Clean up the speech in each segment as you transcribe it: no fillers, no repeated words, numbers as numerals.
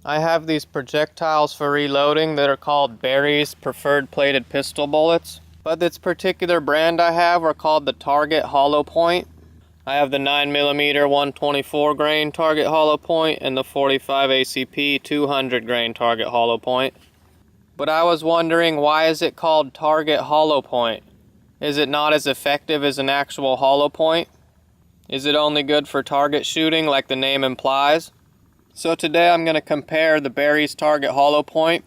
I have these projectiles for reloading that are called Barry's Preferred Plated Pistol Bullets. But this particular brand I have are called the Target Hollow Point. I have the 9mm 124 grain Target Hollow Point and the 45 ACP 200 grain Target Hollow Point. But I was wondering, why is it called Target Hollow Point? Is it not as effective as an actual hollow point? Is it only good for target shooting like the name implies? So today I'm going to compare the Barry's Target Hollow Point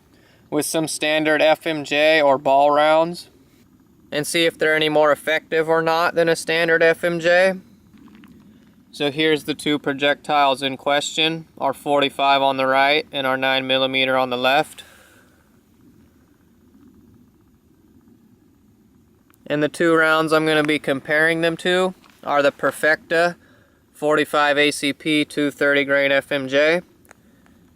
with some standard FMJ or ball rounds and see if they're any more effective or not than a standard FMJ. So here's the two projectiles in question, our 45 on the right and our 9mm on the left. And the two rounds I'm going to be comparing them to are the Perfecta 45 ACP 230 grain FMJ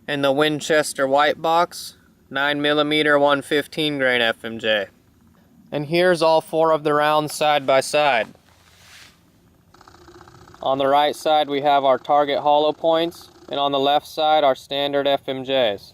and the Winchester White Box 9mm 115 grain FMJ. And here's all four of the rounds side by side. On the right side we have our Target Hollow Points, and on the left side our standard FMJs.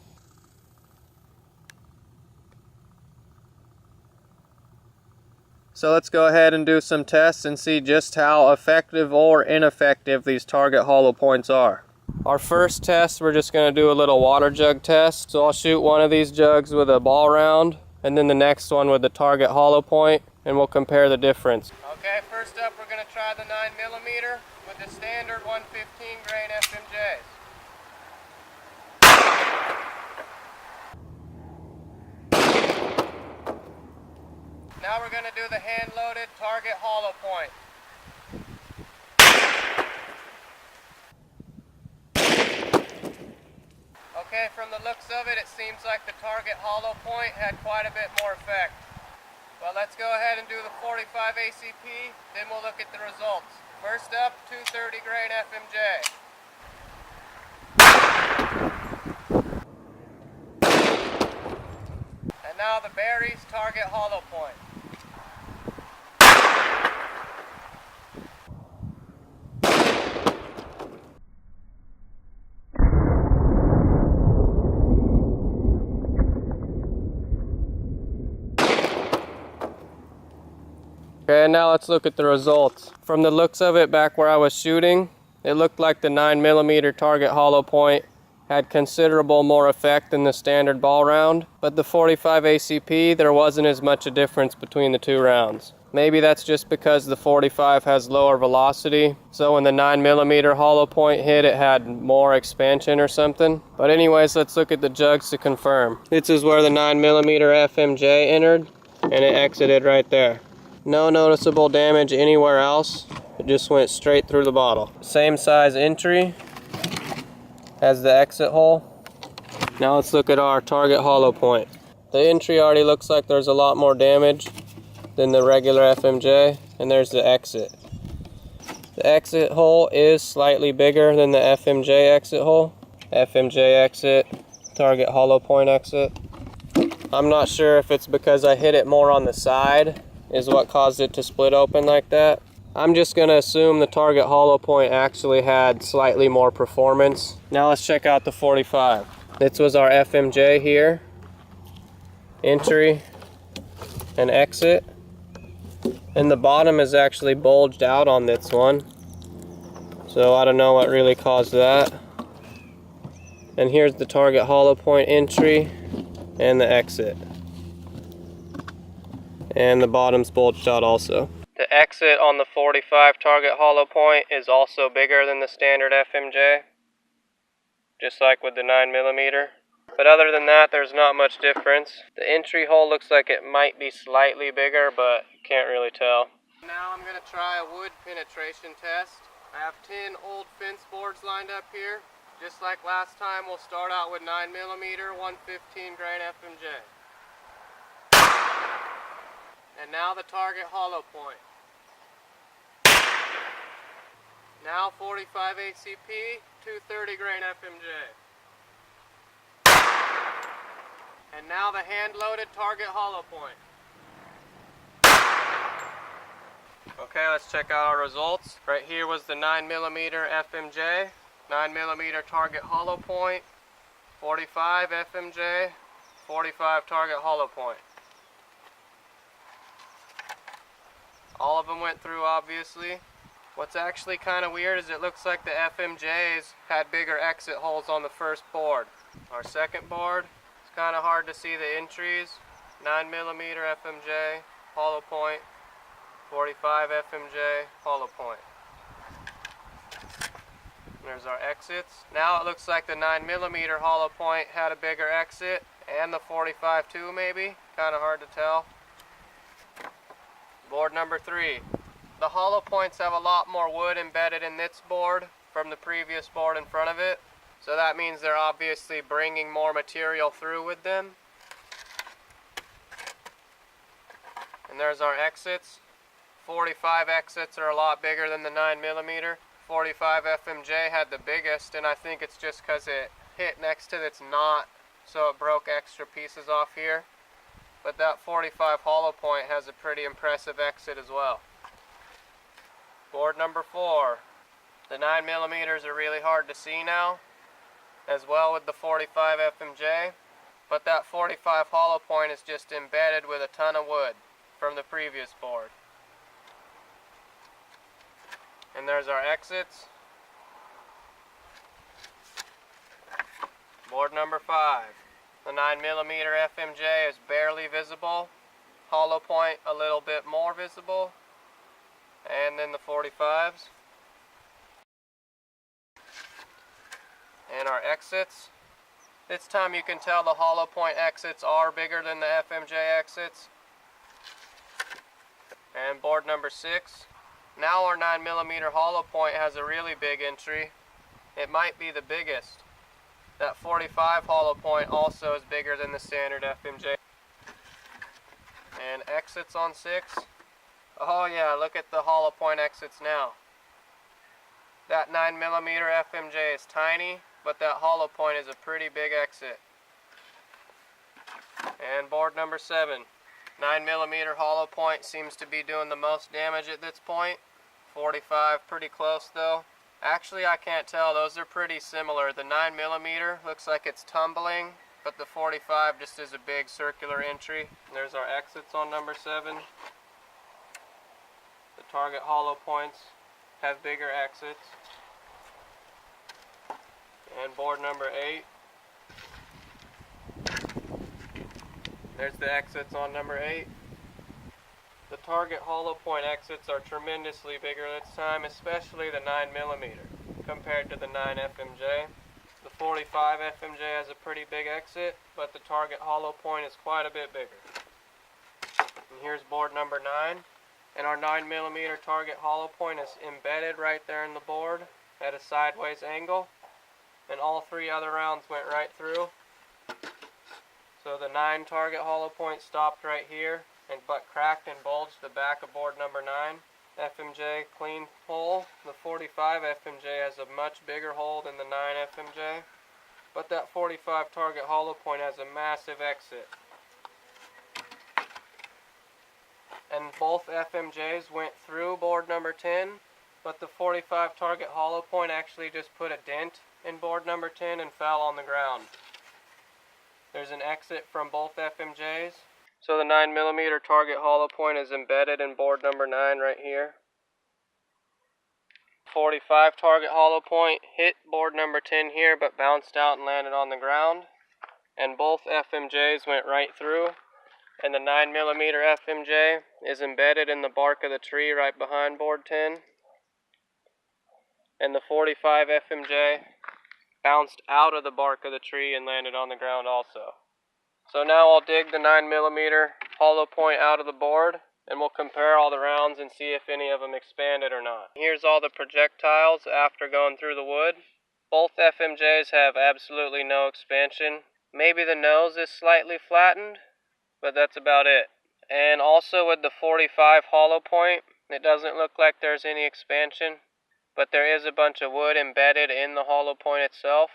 So let's go ahead and do some tests and see just how effective or ineffective these Target Hollow Points are. Our first test, we're just going to do a little water jug test. So I'll shoot one of these jugs with a ball round and then the next one with the Target Hollow Point, and we'll compare the difference. Okay, first up we're going to try the 9mm with the standard 115 grain FMJs. Now we're going to do the hand-loaded Target Hollow Point. Okay, from the looks of it, it seems like the Target Hollow Point had quite a bit more effect. Well, let's go ahead and do the 45 ACP, then we'll look at the results. First up, 230 grain FMJ. And now the Barry's Target Hollow Point. Okay, now let's look at the results. From the looks of it, back where I was shooting, it looked like the 9mm Target Hollow Point had considerable more effect than the standard ball round, but the 45 ACP, there wasn't as much a difference between the two rounds. Maybe that's just because the 45 has lower velocity, so when the 9mm hollow point hit, it had more expansion or something. But anyways, let's look at the jugs to confirm. This is where the 9mm FMJ entered, and it exited right there. No noticeable damage anywhere else. It just went straight through the bottle. Same size entry as the exit hole. Now let's look at our Target Hollow Point. The entry already looks like there's a lot more damage than the regular FMJ, and there's the exit. The exit hole is slightly bigger than the FMJ exit hole. FMJ exit, Target Hollow Point exit. I'm not sure if it's because I hit it more on the side is what caused it to split open like that. I'm just going to assume the Target Hollow Point actually had slightly more performance. Now let's check out the 45. This was our FMJ here. Entry and exit. And the bottom is actually bulged out on this one. So I don't know what really caused that. And here's the Target Hollow Point entry and the exit. And the bottom's bulged out also. The exit on the 45 Target Hollow Point is also bigger than the standard FMJ, just like with the 9mm. But other than that, there's not much difference. The entry hole looks like it might be slightly bigger, but can't really tell. Now I'm going to try a wood penetration test. I have 10 old fence boards lined up here. Just like last time, we'll start out with 9mm 115 grain FMJ. And now the Target Hollow Point. Now 45 ACP, 230 grain FMJ. And now the hand-loaded Target Hollow Point. Okay, let's check out our results. Right here was the 9mm FMJ, 9mm Target Hollow Point, 45 FMJ, 45 target hollow point. All of them went through, obviously. What's actually kind of weird is it looks like the FMJs had bigger exit holes on the first board. Our second board, it's kind of hard to see the entries. 9mm FMJ, hollow point, 45 FMJ, hollow point. There's our exits. Now it looks like the 9mm hollow point had a bigger exit, and the 45 too, maybe. Kind of hard to tell. Board number 3. The hollow points have a lot more wood embedded in this board from the previous board in front of it. So that means they're obviously bringing more material through with them. And there's our exits. 45 exits are a lot bigger than the 9mm. 45 FMJ had the biggest, and I think it's just because it hit next to its knot, so it broke extra pieces off here. But that 45 hollow point has a pretty impressive exit as well. Board number 4. The 9mm are really hard to see now, as well with the 45 FMJ, but that 45 hollow point is just embedded with a ton of wood from the previous board. And there's our exits. Board number 5. The 9mm FMJ is barely visible. Hollow point a little bit more visible. And then the 45s. And our exits. This time you can tell the hollow point exits are bigger than the FMJ exits. And board number 6. Now our 9mm hollow point has a really big entry. It might be the biggest. That 45 hollow point also is bigger than the standard FMJ. And exits on 6. Oh yeah, look at the hollow point exits now. That 9mm FMJ is tiny, but that hollow point is a pretty big exit. And board number 7. 9mm hollow point seems to be doing the most damage at this point. 45 pretty close though. Actually, I can't tell, those are pretty similar. The 9mm looks like it's tumbling, but the 45 just is a big circular entry. And there's our exits on number 7. The target hollow points have bigger exits. And board number 8. There's the exits on number 8. The target hollow point exits are tremendously bigger this time, especially the 9mm compared to the 9 FMJ. The 45 FMJ has a pretty big exit, but the target hollow point is quite a bit bigger. And here's board number 9. And our 9mm target hollow point is embedded right there in the board at a sideways angle. And all 3 other rounds went right through. So the 9 target hollow point stopped right here, but cracked and bulged the back of board number 9. FMJ clean hole. The 45 FMJ has a much bigger hole than the 9 FMJ, but that 45 target hollow point has a massive exit. And both FMJs went through board number 10, but the 45 target hollow point actually just put a dent in board number 10 and fell on the ground. There's an exit from both FMJs. So the 9mm target hollow point is embedded in board number 9 right here. 45 target hollow point hit board number 10 here, but bounced out and landed on the ground. And both FMJs went right through. And the 9mm FMJ is embedded in the bark of the tree right behind board 10. And the 45 FMJ bounced out of the bark of the tree and landed on the ground also. So now I'll dig the 9mm hollow point out of the board, and we'll compare all the rounds and see if any of them expanded or not. Here's all the projectiles after going through the wood. Both FMJs have absolutely no expansion. Maybe the nose is slightly flattened, but that's about it. And also with the 45 hollow point, it doesn't look like there's any expansion, but there is a bunch of wood embedded in the hollow point itself.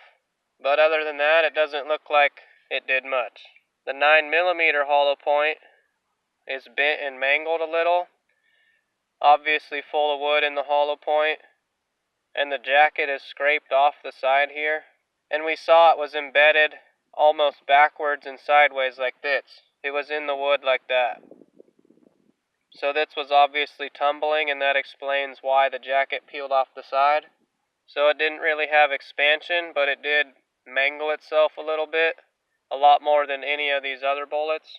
But other than that, it doesn't look like it did much. The 9mm hollow point is bent and mangled a little, obviously full of wood in the hollow point, and the jacket is scraped off the side here, and we saw it was embedded almost backwards and sideways like this. It was in the wood like that. So this was obviously tumbling, and that explains why the jacket peeled off the side. So it didn't really have expansion, but it did mangle itself a little bit, a lot more than any of these other bullets.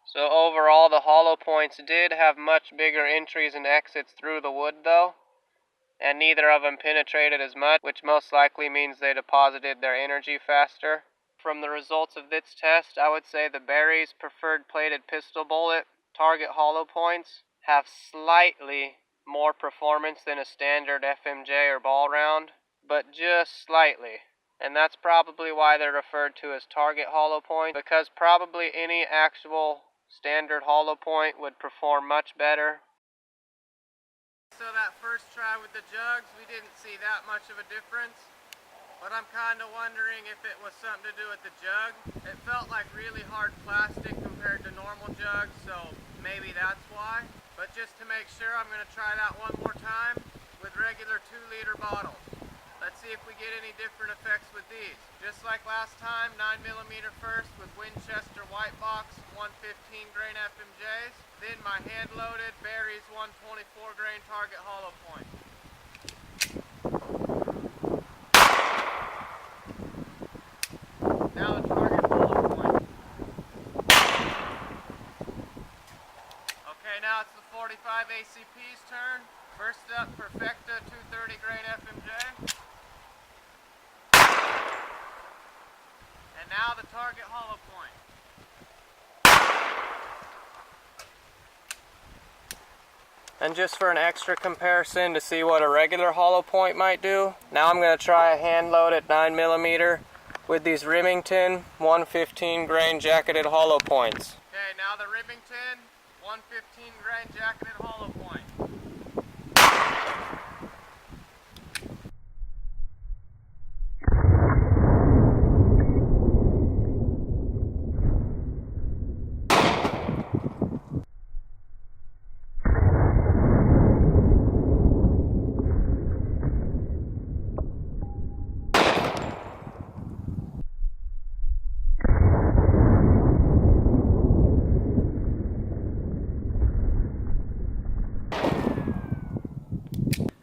So overall, the hollow points did have much bigger entries and exits through the wood though, and neither of them penetrated as much, which most likely means they deposited their energy faster. From the results of this test, I would say the Berry's preferred plated pistol bullet target hollow points have slightly more performance than a standard FMJ or ball round, but just slightly. And that's probably why they're referred to as target hollow point, because probably any actual standard hollow point would perform much better. So that first try with the jugs, we didn't see that much of a difference, but I'm kind of wondering if it was something to do with the jug. It felt like really hard plastic compared to normal jugs, so maybe that's why. But just to make sure, I'm going to try that one more time with regular 2-liter bottles. Let's see if we get any different effects with these. Just like last time, 9mm first with Winchester white box 115 grain FMJs. Then my hand-loaded Berry's 124 grain target hollow point. Now the target hollow point. Okay, now it's the 45 ACP's turn. First up, Perfecta 230 grain FMJ. And now the target hollow point. And just for an extra comparison to see what a regular hollow point might do, now I'm going to try a hand load at 9mm with these Remington 115 grain jacketed hollow points. Okay, now the Remington 115 grain jacketed hollow point.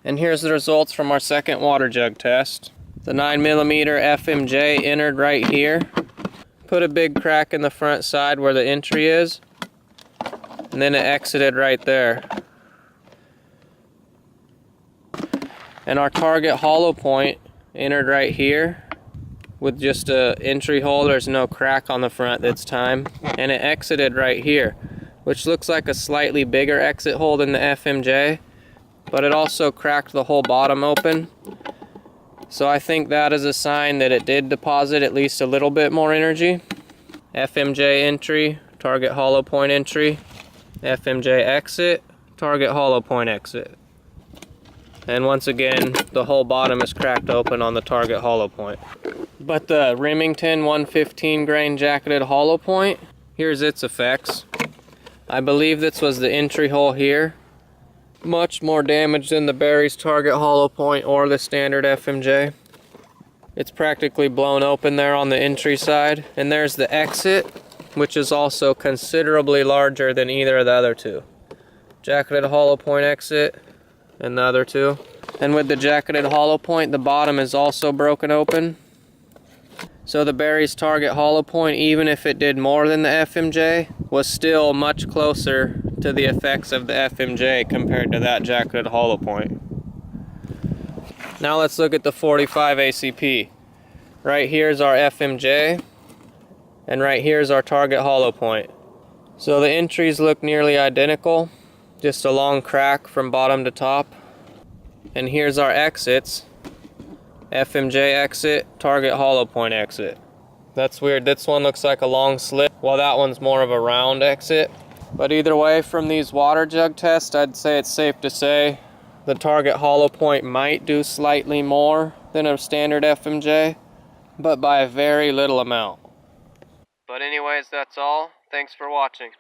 And here's the results from our second Water-Jug test. The 9mm FMJ entered right here, put a big crack in the front side where the entry is, and then it exited right there. And our target hollow point entered right here with just a entry hole. There's no crack on the front this time, and it exited right here, which looks like a slightly bigger exit hole than the FMJ. But it also cracked the whole bottom open. So I think that is a sign that it did deposit at least a little bit more energy. FMJ entry, target hollow point entry. FMJ exit, target hollow point exit. And once again, the whole bottom is cracked open on the target hollow point. But the Remington 115 grain jacketed hollow point, here's its effects. I believe this was the entry hole here. Much more damage than the Berry's target hollow point or the standard FMJ. It's practically blown open there on the entry side. And there's the exit, which is also considerably larger than either of the other two. Jacketed hollow point exit and the other two. And with the jacketed hollow point, the bottom is also broken open. So the Berry's target hollow point, even if it did more than the FMJ, was still much closer to the effects of the FMJ compared to that jacketed hollow point. Now let's look at the 45 ACP. Right here is our FMJ, and right here is our target hollow point. So the entries look nearly identical, just a long crack from bottom to top. And here's our exits. FMJ exit, target hollow point exit. That's weird. This one looks like a long slit, while that one's more of a round exit. But either way, from these Water-Jug tests, I'd say it's safe to say the target hollow point might do slightly more than a standard FMJ, but by a very little amount. But anyways, that's all. Thanks for watching.